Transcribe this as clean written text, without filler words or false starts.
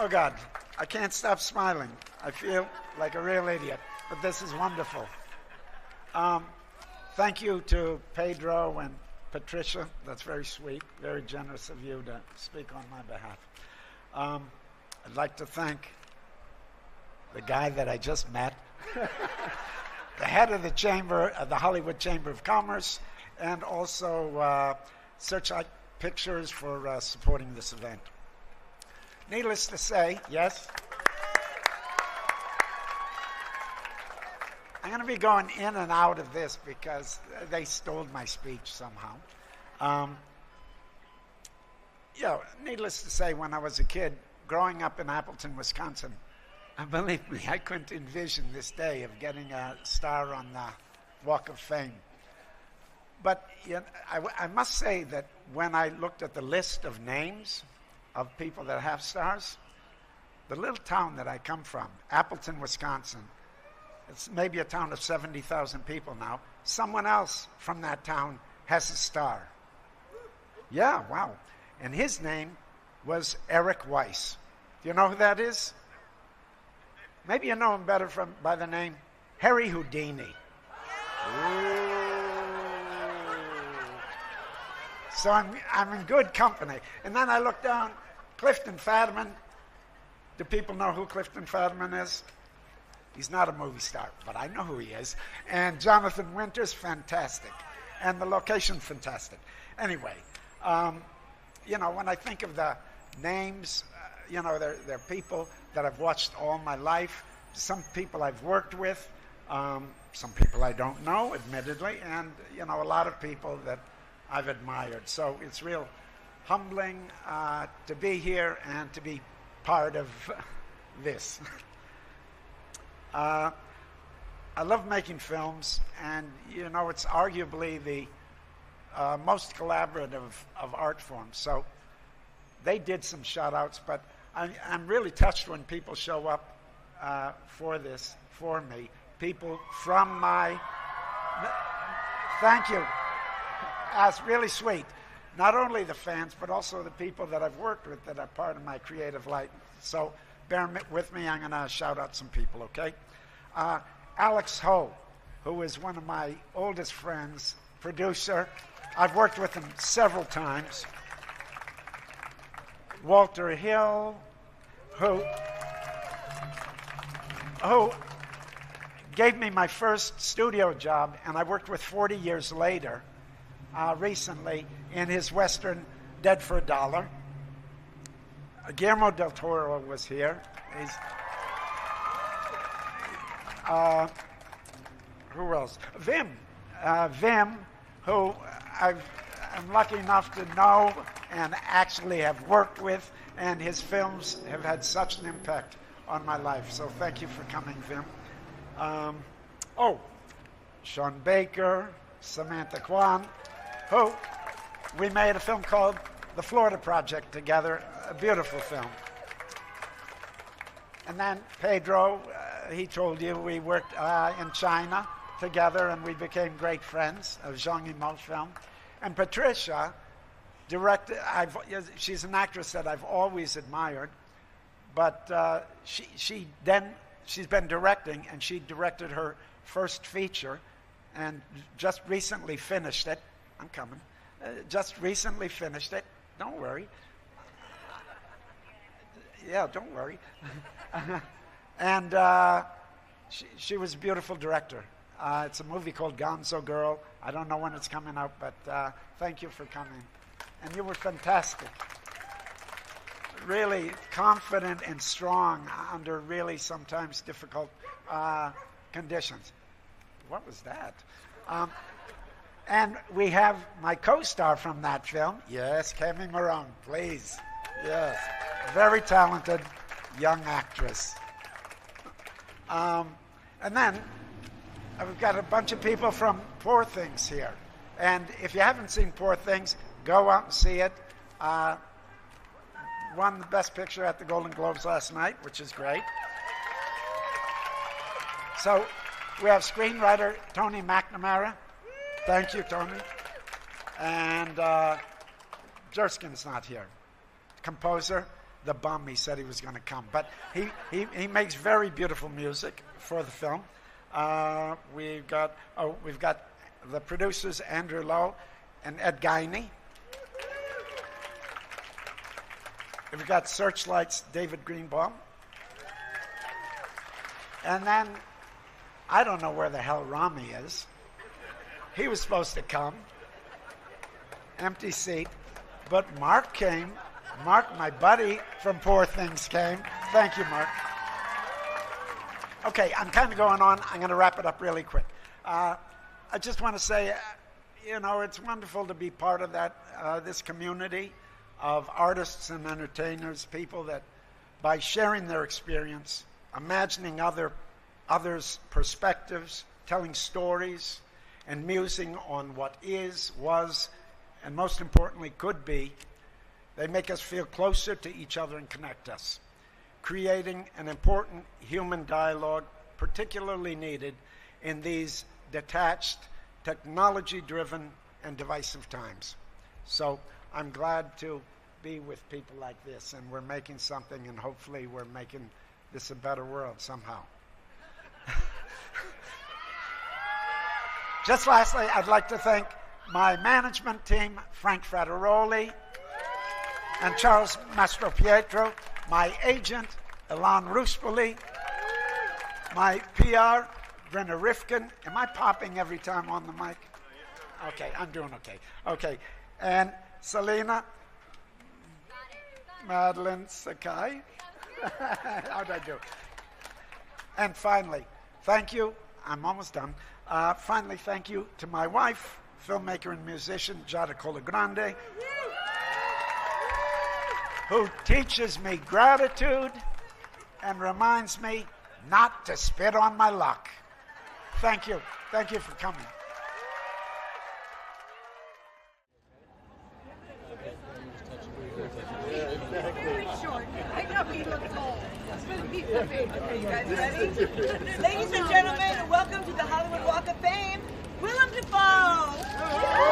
Oh, God, I can't stop smiling. I feel like a real idiot, but this is wonderful. Thank you to Pedro and Patricia. That's very sweet, very generous of you to speak on my behalf. I'd like to thank the guy that I just met, the head of the Hollywood Chamber of Commerce, and also Searchlight Pictures for supporting this event. Needless to say, yes? I'm going to be going in and out of this because they stole my speech somehow. Needless to say, when I was a kid, growing up in Appleton, Wisconsin, believe me, I couldn't envision this day of getting a star on the Walk of Fame. But I must say that when I looked at the list of names of people that have stars, the little town that I come from, Appleton, Wisconsin, it's maybe a town of 70,000 people now. Someone else from that town has a star. Yeah, wow. And his name was Eric Weiss. Do you know who that is? Maybe you know him better by the name Harry Houdini. Ooh. So I'm in good company. And then I look down, Clifton Fadiman. Do people know who Clifton Fadiman is? He's not a movie star, but I know who he is. And Jonathan Winters, fantastic. And the location, fantastic. Anyway, when I think of the names, they're people that I've watched all my life. Some people I've worked with, some people I don't know, admittedly, and, a lot of people that I've admired. So it's real humbling to be here and to be part of this. I love making films, and it's arguably the most collaborative of art forms. So they did some shout-outs, but I'm really touched when people show up for this, for me. People from my... Thank you. That's really sweet. Not only the fans, but also the people that I've worked with that are part of my creative life. So bear with me, I'm going to shout out some people, okay? Alex Ho, who is one of my oldest friends, producer. I've worked with him several times. Walter Hill, who gave me my first studio job, and I worked with 40 years later, recently, in his Western Dead for a Dollar. Guillermo del Toro was here. Who else? Vim, who I'm lucky enough to know and actually have worked with, and his films have had such an impact on my life. So thank you for coming, Vim. Sean Baker, Samantha Kwan, who we made a film called The Florida Project together, a beautiful film. And then Pedro, he told you we worked in China together, and we became great friends, a Zhang Yimou film. And Patricia directed, she's an actress that I've always admired, but she's been directing, and she directed her first feature and just recently finished it. I'm coming. Just recently finished it. Don't worry. Yeah, don't worry. And she was a beautiful director. It's a movie called Gonzo Girl. I don't know when it's coming out, but thank you for coming. And you were fantastic. Really confident and strong under really sometimes difficult conditions. What was that? And we have my co-star from that film. Yes, Cami Marone, please. Yes, very talented young actress. And then we've got a bunch of people from Poor Things here. And if you haven't seen Poor Things, go out and see it. Won the Best Picture at the Golden Globes last night, which is great. So we have screenwriter Tony McNamara. Thank you, Tony. And Jerskin's not here. Composer the bum he said he was going to come. But he makes very beautiful music for the film. We've got the producers, Andrew Lowe and Ed Guiney. We've got Searchlight's David Greenbaum. And then, I don't know where the hell Rami is. He was supposed to come. Empty seat. But Mark came. Mark, my buddy from Poor Things, came. Thank you, Mark. Okay, I'm kind of going on. I'm going to wrap it up really quick. I just want to say, it's wonderful to be part of this community of artists and entertainers, people that by sharing their experience, imagining others' perspectives, telling stories, and musing on what is, was, and most importantly could be, they make us feel closer to each other and connect us, creating an important human dialogue particularly needed in these detached, technology-driven, and divisive times. So I'm glad to be with people like this, and we're making something, and hopefully we're making this a better world somehow. Just lastly, I'd like to thank my management team, Frank Frateroli and Charles Mastropietro, my agent, Ilan Ruspoli, my PR, Brenna Rifkin. Am I popping every time on the mic? Okay, I'm doing okay. Okay, and Selena, Madeline Sakai. How'd I do? And finally, thank you. I'm almost done. Finally, thank you to my wife, filmmaker and musician, Giada Colagrande, who teaches me gratitude and reminds me not to spit on my luck. Thank you. Thank you for coming. Ladies and gentlemen, welcome to the Hollywood Walk of Fame, Uillem Defo.